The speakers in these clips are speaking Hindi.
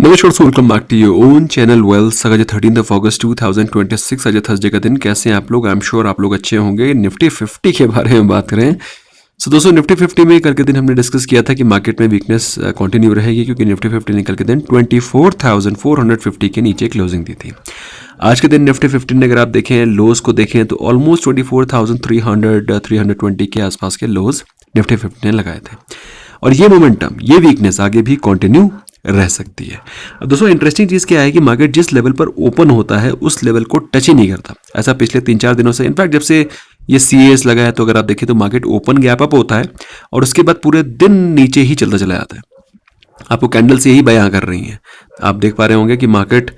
नमस्कार दोस्तों, welcome back to your own channel wealth. आज 13 अगस्त 2026 आज थर्सडे का दिन। कैसे हैं आप लोग? आई एम श्योर आप लोग अच्छे होंगे। निफ्टी 50 के बारे में बात करें सो दोस्तों, निफ्टी 50 में कल के दिन हमने डिस्कस किया था कि मार्केट में वीकनेस कंटिन्यू रहेगी, क्योंकि निफ्टी 50 ने कल के दिन 24,450 के नीचे क्लोजिंग दी थी। आज के दिन निफ्टी 50 ने अगर आप देखें, लोज को देखें तो ऑलमोस्ट 24,300 320 के आसपास के लोज निफ्टी 50 ने लगाए थे, और ये मोमेंटम, ये वीकनेस आगे भी कंटिन्यू रह सकती है। अब दोस्तों, इंटरेस्टिंग चीज़ क्या है कि मार्केट जिस लेवल पर ओपन होता है उस लेवल को टच ही नहीं करता। ऐसा पिछले 3-4 दिनों से, इनफैक्ट जब से ये CAS लगा है, तो अगर आप देखें तो मार्केट ओपन गैप अप होता है और उसके बाद पूरे दिन नीचे ही चलता चला जाता है। आपको कैंडल्स यही बयां कर रही हैं। आप देख पा रहे होंगे कि मार्केट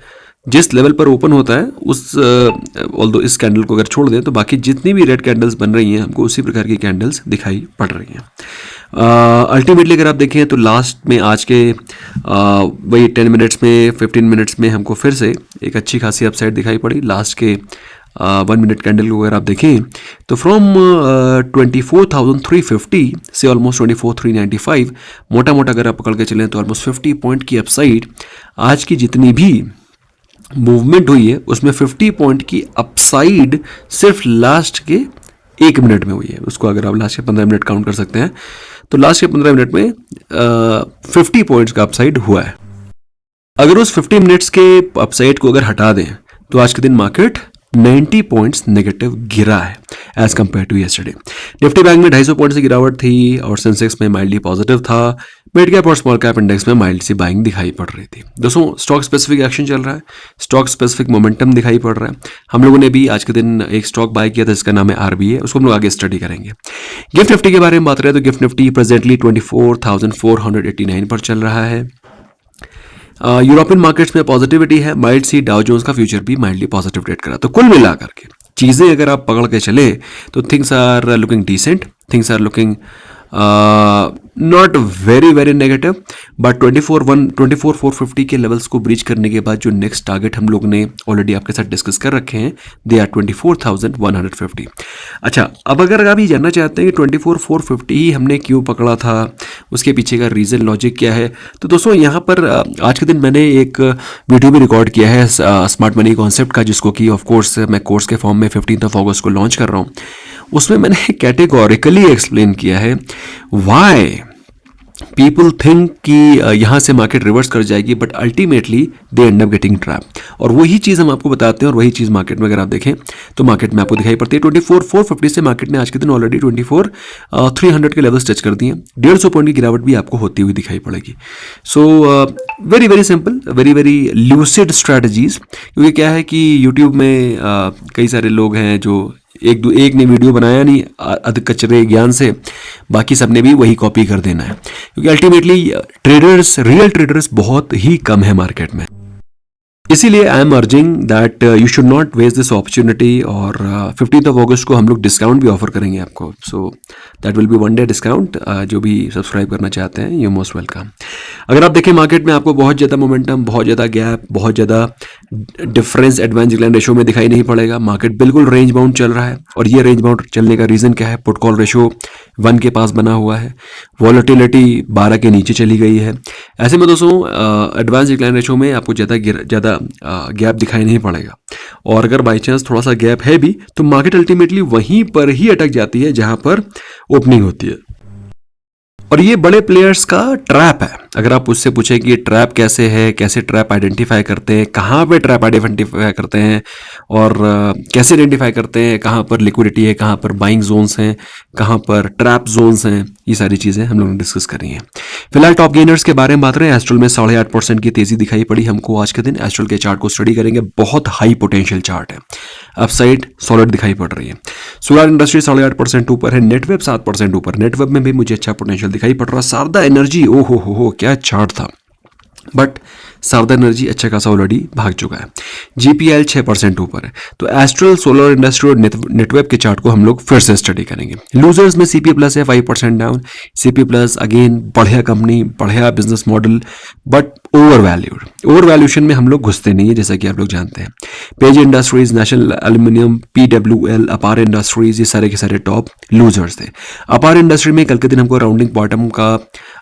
जिस लेवल पर ओपन होता है उस ऑल्दो इस कैंडल को अगर छोड़ दें तो बाकी जितनी भी रेड कैंडल्स बन रही हैं, हमको उसी प्रकार की कैंडल्स दिखाई पड़ रही हैं। अल्टीमेटली अगर आप देखें तो लास्ट में आज के वही 10 मिनट्स में 15 मिनट्स में हमको फिर से एक अच्छी खासी अपसाइड दिखाई पड़ी। लास्ट के 1 मिनट कैंडल को अगर आप देखें तो फ्रॉम 24,350 से ऑलमोस्ट 24,395, मोटा मोटा अगर आप पकड़ के चलें तो ऑलमोस्ट 50 पॉइंट की अपसाइड आज की जितनी भी मूवमेंट हुई है उसमें 50 पॉइंट की अपसाइड सिर्फ लास्ट के 1 मिनट में हुई है। उसको अगर आप लास्ट के 15 मिनट काउंट कर सकते हैं तो लास्ट के 15 मिनट में 50 पॉइंट्स का अपसाइड हुआ है। अगर उस 50 मिनट्स के अपसाइड को अगर हटा दें तो आज के दिन मार्केट 90 पॉइंट्स नेगेटिव गिरा है as compared to yesterday. Nifty Bank में 250 पॉइंट से गिरावट थी और सेंसेक्स में माइल्डली पॉजिटिव था। मिड कैप और स्मॉल कैप इंडेक्स में माइल्ड सी बाइंग दिखाई पड़ रही थी। दोस्तों, स्टॉक स्पेसिफिक एक्शन चल रहा है, स्टॉक स्पेसिफिक मोमेंटम दिखाई पड़ रहा है। हम लोगों ने भी आज के दिन एक स्टॉक बाय किया था जिसका नाम है RBA, उसको हम लोग आगे स्टडी करेंगे। गिफ्ट निफ्टी के बारे में बात करें तो गिफ्ट निफ्टी प्रेजेंटली 24,489 पर चल रहा है। यूरोपियन मार्केट्स में पॉजिटिविटी है, माइल्ड सी डाउ जोन्स का फ्यूचर भी माइल्डली पॉजिटिव ट्रेड करा। तो कुल मिलाकर के चीज़ें अगर आप पकड़ के चले तो things are looking decent, things are looking not very negative, but 24,450 के लेवल्स को ब्रीच करने के बाद जो नेक्स्ट टारगेट हम लोग ने ऑलरेडी आपके साथ डिस्कस कर रखे हैं, दे आर 24,150। अच्छा, अब अगर आप ये जानना चाहते हैं कि 24,450 ही हमने क्यों पकड़ा था, उसके पीछे का रीज़न, लॉजिक क्या है, तो दोस्तों यहाँ पर आज के दिन मैंने एक वीडियो भी रिकॉर्ड किया है स्मार्ट मनी कॉन्सेप्ट का, जिसको कि ऑफ कोर्स मैं कोर्स के फॉर्म में 15 अगस्त को लॉन्च कर रहा हूँ। उसमें मैंने कैटेगोरिकली एक्सप्लेन किया है व्हाई पीपल थिंक कि यहाँ से मार्केट रिवर्स कर जाएगी, but ultimately they and up getting trap. और वही चीज़ हम आपको बताते हैं, और वही चीज़ मार्केट में अगर आप देखें तो मार्केट में आपको दिखाई पड़ती है। 24,450 से मार्केट ने आज के दिन ऑलरेडी 24,300 के लेवल्स टच कर दिए। 150 पॉइंट की गिरावट भी आपको होती हुई दिखाई पड़ेगी। So very simple, very lucid strategies. क्योंकि क्या है कि यूट्यूब में कई सारे लोग हैं जो एक ने वीडियो बनाया नहीं अधिक कचरे ज्ञान से, बाकी सबने भी वही कॉपी कर देना है। क्योंकि अल्टीमेटली ट्रेडर्स, रियल ट्रेडर्स बहुत ही कम है मार्केट में। इसीलिए I am urging that you should not waste this opportunity. और 15 अगस्त को हम लोग डिस्काउंट भी ऑफर करेंगे आपको, so that will be 1 day discount. जो भी सब्सक्राइब करना चाहते हैं, यू मोस्ट वेलकम। अगर आप देखें मार्केट में आपको बहुत ज़्यादा मोमेंटम, बहुत ज़्यादा गैप, बहुत ज़्यादा डिफरेंस एडवांस डिक्लाइन रेशो में दिखाई नहीं पड़ेगा। मार्केट बिल्कुल रेंज बाउंड चल रहा है, और ये रेंज बाउंड चलने का रीज़न क्या है? पुट कॉल रेशो 1 के पास बना हुआ है, वॉलेटिलिटी 12 के नीचे चली गई है। ऐसे में दोस्तों एडवांस डिक्लाइन रेशो में आपको ज़्यादा गैप दिखाई नहीं पड़ेगा। और अगर बाई चांस थोड़ा सा गैप है भी तो मार्केट अल्टीमेटली वहीं पर ही अटक जाती है जहां पर ओपनिंग होती है। और ये बड़े प्लेयर्स का ट्रैप है। अगर आप उससे पूछें कि ये ट्रैप कैसे है, कैसे ट्रैप आइडेंटिफाई करते हैं, कहाँ पे ट्रैप आइडेंटिफाई करते हैं, और कैसे आइडेंटिफाई करते हैं कहाँ पर लिक्विडिटी है, कहाँ पर बाइंग जोन्स हैं, कहाँ पर ट्रैप जोन्स हैं, ये सारी चीज़ें हम लोगों ने डिस्कस करी हैं। फिलहाल टॉप गेनर्स के बारे में बात करें, एस्ट्रल में 8.5% की तेज़ी दिखाई पड़ी हमको आज के दिन। एस्ट्रल के चार्ट को स्टडी करेंगे, बहुत हाई पोटेंशियल चार्ट है, अपसाइड सॉलिड दिखाई पड़ रही है। सोलर इंडस्ट्री 8.5% ऊपर है, नेटवेब 7% ऊपर। नेटवेब में भी मुझे अच्छा पोटेंशियल दिखाई पड़ रहा है। शारदा एनर्जी, ओ हो क्या चार्ट था, बट शारदा एनर्जी अच्छा खासा ऑलरेडी भाग चुका है। GPL 6% ऊपर है। तो एस्ट्रल, सोलर इंडस्ट्री और नेटवेब के चार्ट को हम लोग फिर से स्टडी करेंगे। लूजर्स में CP प्लस है 5% डाउन। CP प्लस अगेन बढ़िया कंपनी, बढ़िया business model, but over valued. Over valuation में हम लोग घुसते नहीं है, जैसा कि आप लोग जानते हैं। Page industries, national aluminium, PWL, अपार इंडस्ट्रीज, ये सारे के सारे टॉप लूजर्स थे। अपार इंडस्ट्री में कल के दिन हमको राउंडिंग बॉटम का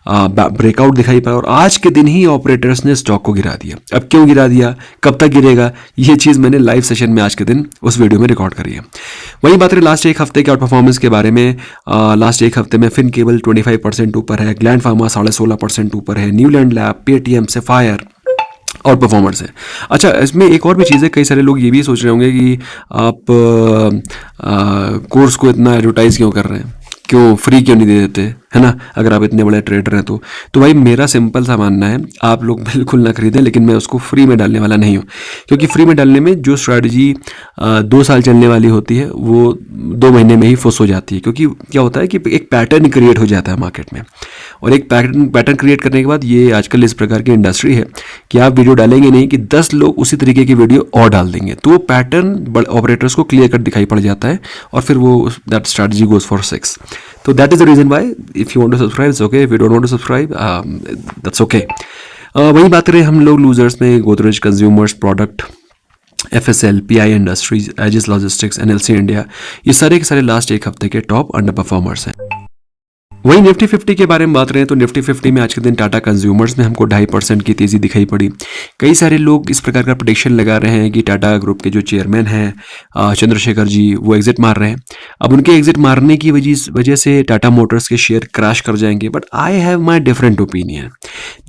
ब्रेकआउट दिखाई पड़ा और आज के दिन ही ऑपरेटर्स ने स्टॉक को गिरा दिया। अब क्यों गिरा दिया, कब तक गिरेगा, ये चीज़ मैंने लाइव सेशन में आज के दिन उस वीडियो में रिकॉर्ड करी है। वहीं बात रही लास्ट एक हफ्ते के आउट परफॉर्मेंस के बारे में, लास्ट एक हफ्ते में फिन केबल 25% ऊपर है, ग्लैंड फार्मा 16.5% ऊपर है, न्यूलैंड लैब, पेटीएम, सेफायर और परफॉर्मर्स है। अच्छा, इसमें एक और भी चीज़ है, कई सारे लोग ये भी सोच रहे होंगे कि आप कोर्स को इतना एडवर्टाइज क्यों कर रहे हैं, क्यों फ्री क्यों नहीं दे देते, है ना, अगर आप इतने बड़े ट्रेडर हैं तो भाई मेरा सिंपल सा मानना है, आप लोग बिल्कुल ना खरीदें, लेकिन मैं उसको फ्री में डालने वाला नहीं हूँ, क्योंकि फ्री में डालने में जो स्ट्रैटेजी 2 साल चलने वाली होती है वो 2 महीने में ही फुस हो जाती है। क्योंकि क्या होता है कि एक पैटर्न क्रिएट हो जाता है मार्केट में, और एक पैटर्न क्रिएट करने के बाद ये आजकल इस प्रकार की इंडस्ट्री है कि आप वीडियो डालेंगे नहीं कि 10 लोग उसी तरीके की वीडियो और डाल देंगे, तो वो पैटर्न ऑपरेटर्स को क्लियर कट दिखाई पड़ जाता है और फिर वो दैट स्ट्रैटेजी गोज फॉर 6। तो that is the reason why if you want to subscribe it's okay, if you don't want to subscribe that's okay. वहीं बात करें हम लोग लूजर्स में, Godrej consumers product, FSL, PI industries, Aegis logistics, NLC India, ये सारे के सारे लास्ट एक हफ्ते के टॉप अंडर परफॉर्मर्स हैं। वहीं निफ्टी 50 के बारे में बात रहे हैं तो निफ्टी 50 में आज के दिन टाटा कंज्यूमर्स में हमको 2.5% की तेजी दिखाई पड़ी। कई सारे लोग इस प्रकार का प्रेडिक्शन लगा रहे हैं कि टाटा ग्रुप के जो चेयरमैन हैं चंद्रशेखर जी, वो एग्जिट मार रहे हैं। अब उनके एग्जिट मारने की वजह से टाटा मोटर्स के शेयर क्रैश कर जाएंगे, but I have my different opinion.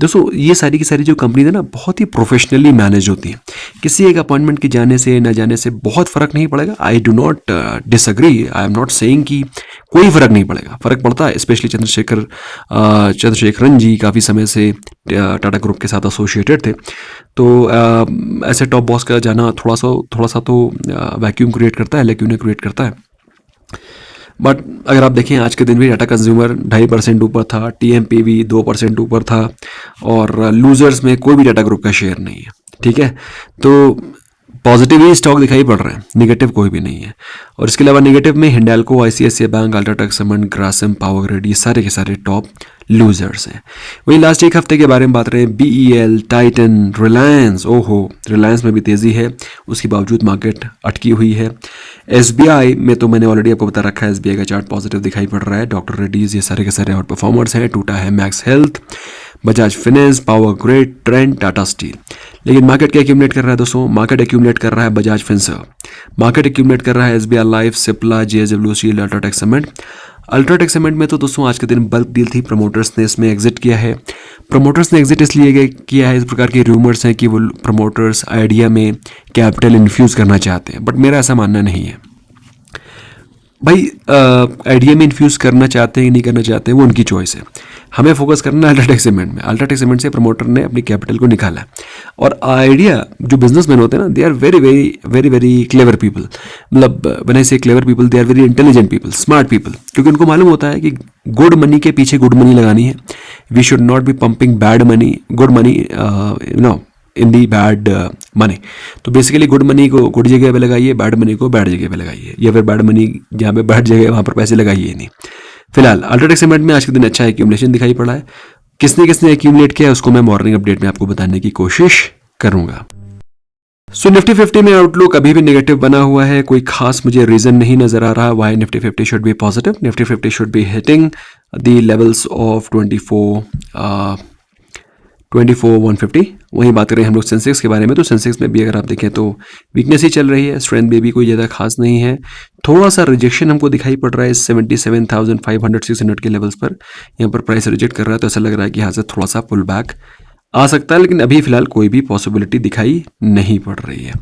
दोस्तों, ये सारी की सारी जो कंपनी है ना, बहुत ही प्रोफेशनली मैनेज होती हैं। किसी एक अपॉइंटमेंट के जाने से न जाने से बहुत फर्क नहीं पड़ेगा। I do not disagree, I am not saying कि कोई फर्क नहीं पड़ेगा, फर्क पड़ता है। स्पेशली चंद्रशेखरन जी काफ़ी समय से टाटा ग्रुप के साथ एसोसिएटेड थे, तो ऐसे टॉप बॉस का जाना थोड़ा सा तो वैक्यूम क्रिएट करता है, लेक्यूम क्रिएट करता है। बट अगर आप देखें आज के दिन भी टाटा कंज्यूमर 2.5% ऊपर था, TMP भी 2% ऊपर था, और लूजर्स में कोई भी टाटा ग्रुप का शेयर नहीं है। ठीक है, तो पॉजिटिव ही स्टॉक दिखाई पड़ रहे हैं, निगेटिव कोई भी नहीं है। और इसके अलावा निगेटिव में Hindalco, ICICI bank, UltraTech cement, Grasim, power grid, ये सारे के सारे टॉप लूजर्स हैं। वहीं लास्ट एक हफ्ते के बारे में बात रहे हैं, BEL, टाइटन, रिलायंस, ओहो रिलायंस में भी तेज़ी है, उसके बावजूद मार्केट अटकी हुई है। SBI में तो मैंने ऑलरेडी आपको बता रखा है, SBI का चार्ट पॉजिटिव दिखाई पड़ रहा है। डॉक्टर रेड्डीज, ये सारे के सारे आउट परफॉर्मर्स हैं। टूटा है max health, Bajaj finance, power grid, trend, Tata steel. लेकिन मार्केट क्या एक्यूमुलेट कर रहा है दोस्तों, मार्केट एक्यूमुलेट कर रहा है बजाज फिनसर्व, मार्केट एक्यूमुलेट कर रहा है SBI life, Cipla, JSW steel, UltraTech cement. UltraTech cement में तो दोस्तों आज के दिन बल्क डील थी, प्रमोटर्स ने इसमें एग्जिट किया है। प्रमोटर्स ने एग्जिट इसलिए किया है, इस प्रकार के रूमर्स हैं कि वो प्रमोटर्स आइडिया में कैपिटल इन्फ्यूज़ करना चाहते हैं, बट मेरा ऐसा मानना नहीं है भाई। आइडिया में इन्फ्यूज़ करना चाहते हैं नहीं करना चाहते हैं, वो उनकी चॉइस है। हमें फोकस करना है अल्ट्राटेक सीमेंट में। अल्ट्राटेक सीमेंट से प्रमोटर ने अपनी कैपिटल को निकाला, और आइडिया जो बिजनेसमैन होते हैं ना, they are very very very very clever people. मतलब when I say clever people, they are very intelligent people, smart people, क्योंकि उनको मालूम होता है कि गुड मनी के पीछे गुड मनी लगानी है। We should not be pumping bad money, good money in the bad money. तो बेसिकली गुड मनी को गुड जगह पे लगाइए, बैड मनी को बैड जगह पे लगाइए, या फिर बैड मनी जहाँ पे बैड जगह है वहाँ पर पैसे लगाइए नहीं। फिलहाल अल्ट्राटेक सीमेंट में आज के दिन अच्छा एक्यूमुलेशन दिखाई पड़ा है। किसने किसने एक्यूमुलेट किया उसको मैं मॉर्निंग अपडेट में आपको बताने की कोशिश करूंगा। सो निफ्टी 50 में आउटलुक अभी भी नेगेटिव बना हुआ है, कोई खास मुझे रीजन नहीं नजर आ रहा why Nifty 50 should be positive. Nifty 50 should be hitting the levels of 24,150। वहीं बात करें हम लोग सेंसेक्स के बारे में, तो सेंसेक्स में भी अगर आप देखें तो वीकनेस ही चल रही है, स्ट्रेंथ में भी कोई ज़्यादा खास नहीं है। थोड़ा सा रिजेक्शन हमको दिखाई पड़ रहा है 77,500-600 के लेवल्स पर, यहाँ पर प्राइस रिजेक्ट कर रहा है, तो ऐसा लग रहा है कि यहाँ से थोड़ा सा पुल बैक आ सकता है, लेकिन अभी फिलहाल कोई भी पॉसिबिलिटी दिखाई नहीं पड़ रही है।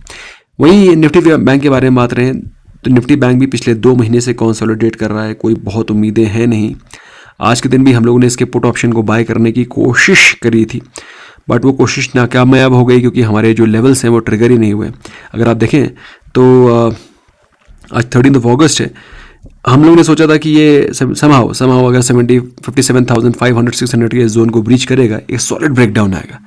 वहीं निफ्टी बैंक के बारे में बात रहे तो निफ्टी बैंक भी पिछले 2 महीने से कंसोलिडेट कर रहा है, कोई बहुत उम्मीदें हैं नहीं। आज के दिन भी हम लोगों ने इसके पुट ऑप्शन को बाय करने की कोशिश करी थी, बट वो कोशिश नाकामयाब हो गई, क्योंकि हमारे जो लेवल्स हैं वो ट्रिगर ही नहीं हुए। अगर आप देखें तो आज 13 अगस्त है, हम लोगों ने सोचा था कि ये समहाउ अगर 57,500-600 के जोन को ब्रीच करेगा, एक सॉलिड ब्रेकडाउन आएगा,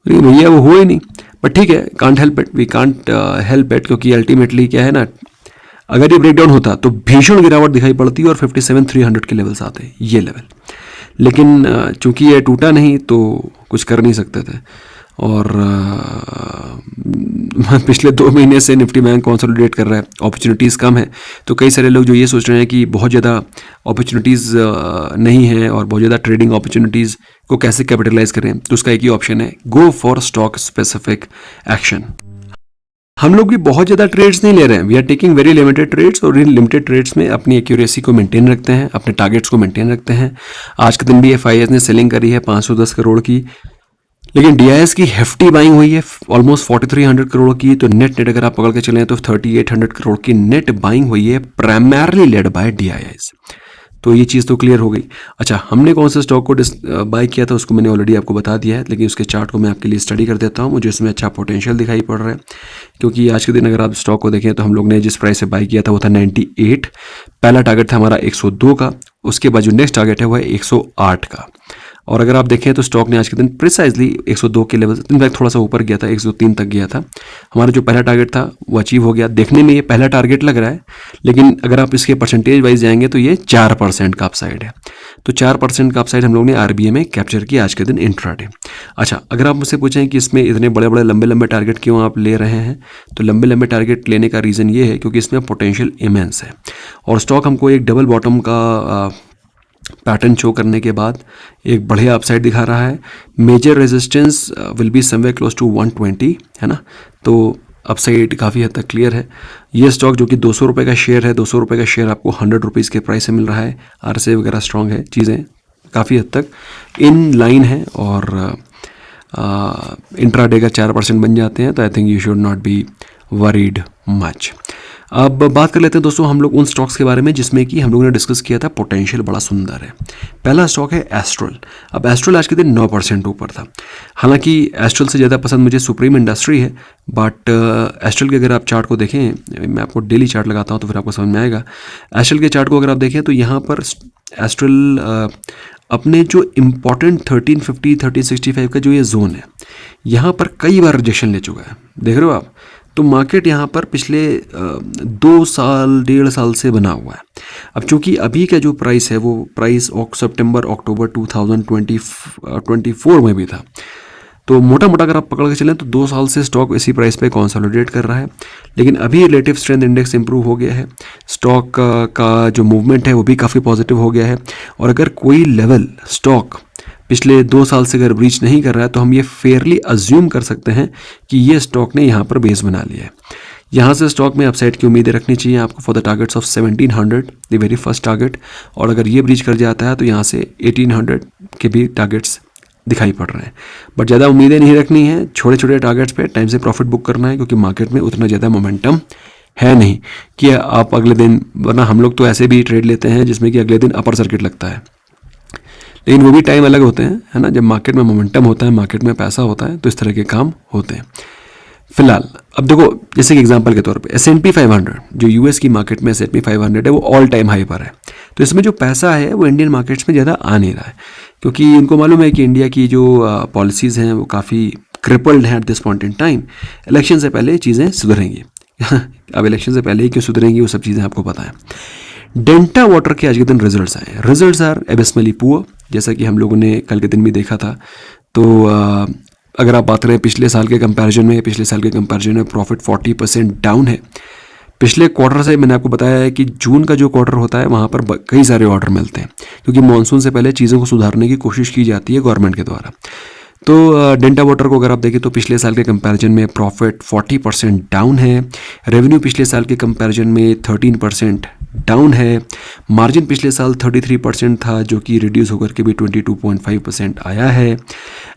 लेकिन भैया वो हुआ ही नहीं। बट ठीक है, can't help it, we can't help it, क्योंकि अल्टीमेटली क्या है ना, अगर ये ब्रेकडाउन होता तो भीषण गिरावट दिखाई पड़ती और 57,300 के लेवल्स आते हैं, ये लेवल। लेकिन चूंकि ये टूटा नहीं तो कुछ कर नहीं सकते थे। और पिछले 2 महीने से निफ्टी बैंक कंसोलिडेट कर रहा है, अपॉर्चुनिटीज़ कम है। तो कई सारे लोग जो ये सोच रहे हैं कि बहुत ज़्यादा अपॉर्चुनिटीज़ नहीं है और बहुत ज़्यादा ट्रेडिंग अपॉर्चुनिटीज़ को कैसे कैपिटलाइज करें, तो उसका एक ही ऑप्शन है, go for stock specific action. हम लोग भी बहुत ज़्यादा ट्रेड्स नहीं ले रहे हैं, we are taking very limited trades, और इन लिमिटेड ट्रेड्स में अपनी एक्यूरेसी को मेंटेन रखते हैं, अपने टारगेट्स को मेंटेन रखते हैं। आज के दिन भी FIS ने सेलिंग करी है 510 करोड़ की, लेकिन DIS की हेफ्टी बाइंग हुई है ऑलमोस्ट 4300 करोड़ की। तो नेट अगर आप पकड़ के चलें तो 3800 करोड़ की नेट बाइंग हुई है, प्राइमरली लेड बाय DIS। तो ये चीज़ तो क्लियर हो गई। अच्छा, हमने कौन से स्टॉक को बाय किया था उसको मैंने ऑलरेडी आपको बता दिया है, लेकिन उसके चार्ट को मैं आपके लिए स्टडी कर देता हूँ। मुझे इसमें अच्छा पोटेंशियल दिखाई पड़ रहा है, क्योंकि आज के दिन अगर आप स्टॉक को देखें तो हम लोग ने जिस प्राइस से बाय किया था वो था 98। पहला टारगेट था हमारा 102 का, उसके बाद जो नेक्स्ट टारगेट है वो है 108 का। और अगर आप देखें तो स्टॉक ने आज के दिन प्रिसाइजली 102 के लेवल, इनफैक्ट थोड़ा सा ऊपर गया था, 103 तक गया था। हमारा जो पहला टारगेट था वो अचीव हो गया। देखने में ये पहला टारगेट लग रहा है, लेकिन अगर आप इसके परसेंटेज वाइज जाएंगे तो ये 4% का अपसाइड है। तो 4% का अपसाइड हम लोग ने RBA में कैप्चर किया आज के दिन इंट्राडे। अच्छा, अगर आप मुझसे पूछें कि इसमें इतने बड़े बड़े लंबे लंबे टारगेट क्यों आप ले रहे हैं, तो लंबे लंबे टारगेट लेने का रीज़न ये है क्योंकि इसमें पोटेंशियल इमेंस है, और स्टॉक हमको एक डबल बॉटम का पैटर्न शो करने के बाद एक बढ़िया अपसाइड दिखा रहा है। Major resistance will be somewhere close to 120, है ना। तो अपसाइड काफ़ी हद तक क्लियर है। ये स्टॉक जो कि 200 रुपये का शेयर है, 200 रुपये का शेयर आपको 100 रुपीज़ के प्राइस से मिल रहा है। RSI वगैरह स्ट्रॉन्ग है, चीज़ें काफ़ी हद तक इन लाइन है, और इंट्राडे का 4% बन जाते हैं, तो I think you should not be worried much. अब बात कर लेते हैं दोस्तों हम लोग उन स्टॉक्स के बारे में जिसमें कि हम लोगों ने डिस्कस किया था पोटेंशियल बड़ा सुंदर है। पहला स्टॉक है एस्ट्रल। अब एस्ट्रल आज के दिन 9% ऊपर था। हालांकि एस्ट्रल से ज़्यादा पसंद मुझे सुप्रीम इंडस्ट्री है, बट एस्ट्रल के अगर आप चार्ट को देखें, मैं आपको डेली चार्ट लगाता हूं तो फिर आपको समझ में आएगा। एस्ट्रल के चार्ट को अगर आप देखें तो यहाँ पर एस्ट्रल अपने जो इम्पॉर्टेंट 1350 1365 का जो ये जोन है, यहाँ पर कई बार रिजेक्शन ले चुका है, देख रहे हो आप। तो मार्केट यहाँ पर पिछले 2 साल 1.5 साल से बना हुआ है। अब चूंकि अभी का जो प्राइस है वो प्राइस सितंबर अक्टूबर 2024 में भी था, तो मोटा मोटा अगर आप पकड़ के चलें तो 2 साल से स्टॉक इसी प्राइस पे कंसोलिडेट कर रहा है। लेकिन अभी रिलेटिव स्ट्रेंथ इंडेक्स इंप्रूव हो गया है, स्टॉक का जो मूवमेंट है वो भी काफ़ी पॉजिटिव हो गया है। और अगर कोई लेवल स्टॉक पिछले 2 साल से अगर ब्रीच नहीं कर रहा है तो हम ये फेयरली अज्यूम कर सकते हैं कि ये स्टॉक ने यहाँ पर बेस बना लिया है। यहाँ से स्टॉक में अपसाइड की उम्मीदें रखनी चाहिए आपको for the targets of 1700, the very first target. और अगर ये ब्रीच कर जाता है तो यहाँ से 1800 के भी टारगेट्स दिखाई पड़ रहे हैं। बट ज़्यादा उम्मीदें नहीं रखनी है, छोटे छोटे टारगेट्स पे टाइम से प्रॉफिट बुक करना है, क्योंकि मार्केट में उतना ज़्यादा मोमेंटम है नहीं कि आप अगले दिन, वरना हम लोग तो ऐसे भी ट्रेड लेते हैं जिसमें कि अगले दिन अपर सर्किट लगता है, लेकिन वो भी टाइम अलग होते हैं, है ना। जब मार्केट में मोमेंटम होता है, मार्केट में पैसा होता है, तो इस तरह के काम होते हैं। फिलहाल अब देखो, जैसे कि एग्जांपल के तौर पे S&P 500 जो US की मार्केट में S&P 500 है वो ऑल टाइम हाई पर है। तो इसमें जो पैसा है वो इंडियन मार्केट्स में ज़्यादा आ नहीं रहा है, क्योंकि इनको मालूम है कि इंडिया की जो पॉलिसीज़ हैं वो काफ़ी क्रिपल्ड हैं at this point in time. Election से पहले चीज़ें सुधरेंगी अब इलेक्शन से पहले ही क्यों सुधरेंगी वो सब चीज़ें आपको पता है। डेल्टा वाटर के आज के दिन रिजल्ट्स आए, रिजल्ट्स आर एबिसमली पुअर, जैसा कि हम लोगों ने कल के दिन भी देखा था। तो अगर आप बात करें पिछले साल के कंपैरिजन में प्रॉफिट 40% डाउन है। पिछले क्वार्टर से मैंने आपको बताया है कि जून का जो क्वार्टर होता है वहाँ पर कई सारे ऑर्डर मिलते हैं, क्योंकि मानसून से पहले चीज़ों को सुधारने की कोशिश की जाती है गवर्नमेंट के द्वारा। तो डेल्टा वाटर को अगर आप देखें तो पिछले साल के कंपैरिजन में प्रॉफिट 40% डाउन है, रेवेन्यू पिछले साल के कंपैरिजन में 13% डाउन है, मार्जिन पिछले साल 33% था जो कि रिड्यूस होकर के भी 22.5% आया है,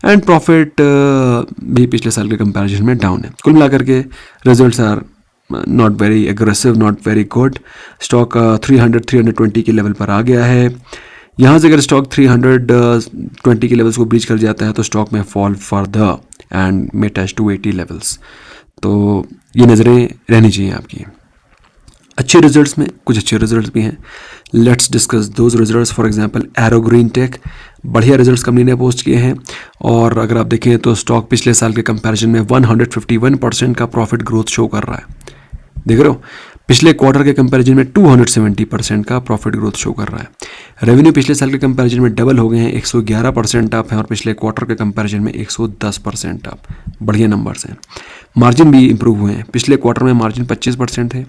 एंड प्रॉफिट भी पिछले साल के कंपैरिजन में डाउन है। कुल मिलाकर के results are not very aggressive, not very good. Stock 320 के लेवल पर आ गया है। यहाँ से अगर स्टॉक 320 के लेवल्स को ब्रीच कर जाता है तो स्टॉक में fall further and may touch to 80 levels. तो ये नज़रें रहनी चाहिए आपकी। अच्छे रिजल्ट्स में कुछ अच्छे रिजल्ट्स भी हैं, let's discuss those results. For example Arrow Green Tech, बढ़िया रिजल्ट्स कंपनी ने पोस्ट किए हैं, और अगर आप देखें तो स्टॉक पिछले साल के कंपैरिजन में 151% का प्रॉफिट ग्रोथ शो कर रहा है। देख रहे हो, पिछले क्वार्टर के कंपैरिजन में 270% का प्रॉफिट ग्रोथ शो कर रहा है। रेवेन्यू पिछले साल के कंपैरिजन में डबल हो गए हैं, 111% अप है और पिछले क्वार्टर के कंपैरिजन में 110% अप। बढ़िया नंबर्स हैं। मार्जिन भी इंप्रूव हुए हैं। पिछले क्वार्टर में मार्जिन 25% थे,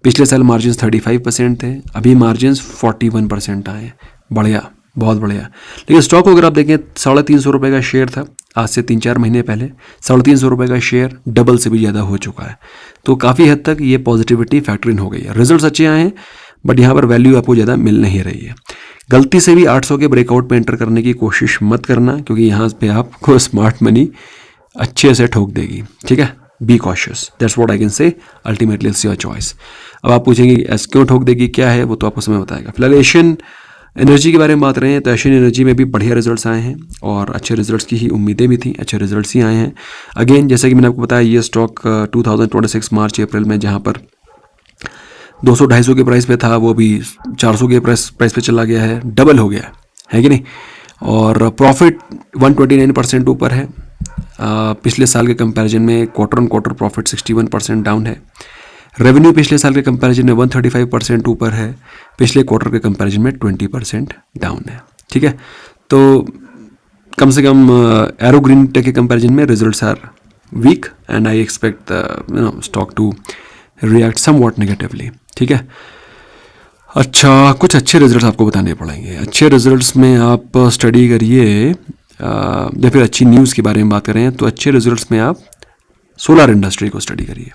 पिछले साल मार्जिन 35% थे, अभी मार्जिन 41% आए। बढ़िया, बहुत बढ़िया। लेकिन स्टॉक को अगर आप देखें, 350 रुपये का शेयर था आज से 3-4 महीने पहले, 350 रुपये का शेयर डबल से भी ज़्यादा हो चुका है। तो काफ़ी हद तक ये पॉजिटिविटी फैक्टर इन हो गई है। रिजल्ट्स अच्छे आए हैं बट यहाँ पर वैल्यू आपको ज़्यादा मिल नहीं रही है। गलती से भी 800 के ब्रेकआउट पे एंटर करने की कोशिश मत करना, क्योंकि यहाँ पे आपको स्मार्ट मनी अच्छे से ठोक देगी। ठीक है, be cautious, that's what I can say. Ultimately it's your choice. अब आप पूछेंगे ऐसे क्यों ठोक देगी, क्या है, वो तो आपको समय बताएगा। फिलहाल एशियन एनर्जी के बारे में बात रहे हैं तो एशियन एनर्जी में भी बढ़िया रिजल्ट्स आए हैं और अच्छे रिजल्ट्स की ही उम्मीदें भी थी, अच्छे रिजल्ट्स ही आए हैं। अगेन जैसे कि मैंने आपको बताया, ये स्टॉक 2026 मार्च अप्रैल में जहाँ पर 200-250 के प्राइस पे था, वो भी 400 के प्राइस पे चला गया है, डबल हो गया है कि नहीं। और प्रॉफिट 129% ऊपर है। पिछले साल के कंपैरिजन में quarter on quarter profit 61% down है। रेवेन्यू पिछले साल के कंपैरिजन में 135% ऊपर है, पिछले क्वार्टर के कंपैरिजन में 20% डाउन है। ठीक है, तो कम से कम एरो ग्रीन टेक के कंपैरिजन में results are weak and I expect stock to react somewhat negatively. ठीक है, अच्छा, कुछ अच्छे रिजल्ट्स आपको बताने पड़ेंगे। अच्छे रिजल्ट्स में आप स्टडी करिए, या फिर अच्छी न्यूज़ के बारे में बात करें तो अच्छे रिजल्ट्स में आप सोलार इंडस्ट्री को स्टडी करिए।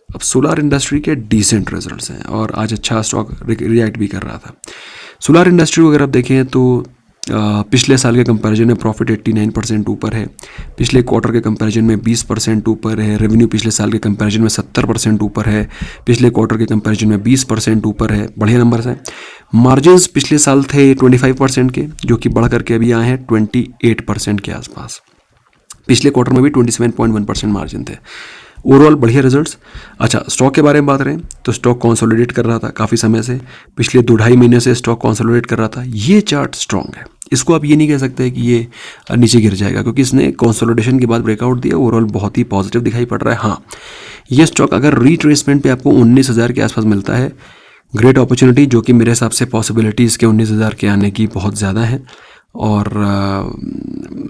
अब सोलार इंडस्ट्री के डिसेंट रिजल्ट्स हैं और आज अच्छा स्टॉक रिएक्ट भी कर रहा था। सोलार इंडस्ट्री को अगर आप देखें तो पिछले साल के कंपैरिजन में प्रॉफिट 89% ऊपर है, पिछले क्वार्टर के कंपैरिजन में 20% ऊपर है। रेवेन्यू पिछले साल के कंपैरिजन में 70% ऊपर है, पिछले क्वार्टर के कंपैरिजन में 20% ऊपर है। बढ़िया नंबर्स हैं। मार्जिन्स पिछले साल थे 25% के, जो कि बढ़ करके अभी आए हैं 28% के आसपास। पिछले क्वार्टर में भी 27.1% मार्जिन थे। ओवरऑल बढ़िया रिजल्ट्स। अच्छा, स्टॉक के बारे में बात करें तो स्टॉक कंसोलिडेट कर रहा था काफ़ी समय से, पिछले 2-2.5 महीने से स्टॉक कंसोलिडेट कर रहा था। ये चार्ट स्ट्रॉन्ग है, इसको आप ये नहीं कह सकते कि ये नीचे गिर जाएगा, क्योंकि इसने कंसोलिडेशन के बाद ब्रेकआउट दिया। ओवरऑल बहुत ही पॉजिटिव दिखाई पड़ रहा है। हाँ, ये स्टॉक अगर रिट्रेसमेंट पे आपको 19,000 के आसपास मिलता है, ग्रेट अपॉर्चुनिटी, जो कि मेरे हिसाब से पॉसिबिलिटी इसके 19,000 के आने की बहुत ज़्यादा है। और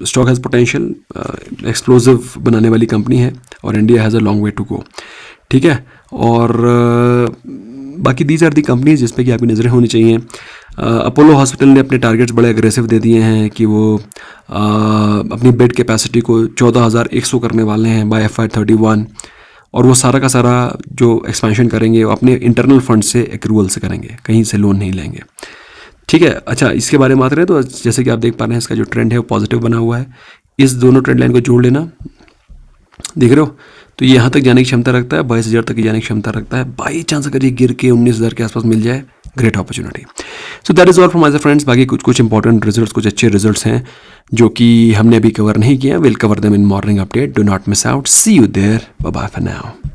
स्टॉक हैज़ पोटेंशियल, एक्सप्लोसिव बनाने वाली कंपनी है और India has a long way to go. ठीक है, और बाकी दीज आर दी कंपनीज जिस पे कि आपकी नज़रें होनी चाहिए। अपोलो हॉस्पिटल ने अपने टारगेट्स बड़े अग्रेसिव दे दिए हैं कि वो अपनी बेड कैपेसिटी को 14,100 करने वाले हैं बाय FY31, और वो सारा का सारा जो एक्सपेंशन करेंगे वो अपने इंटरनल फंड से एक्रूवल से करेंगे, कहीं से लोन नहीं लेंगे। ठीक है, अच्छा, इसके बारे में बात करें तो जैसे कि आप देख पा रहे हैं इसका जो ट्रेंड है वो पॉजिटिव बना हुआ है। इस दोनों ट्रेंड लाइन को जोड़ लेना, देख रहे हो, तो ये यहाँ तक जाने की क्षमता रखता है, 22,000 तक की जाने की क्षमता रखता है। बाई चांस अगर ये गिर के 19,000 के आसपास मिल जाए, great opportunity. So that is all from my friends. बाकी कुछ इंपॉर्टेंट रिजल्ट्स, कुछ अच्छे रिजल्ट्स हैं जो कि हमने अभी कवर नहीं किया। Will cover them in morning update. Do not miss out. See you there. Bye bye for now.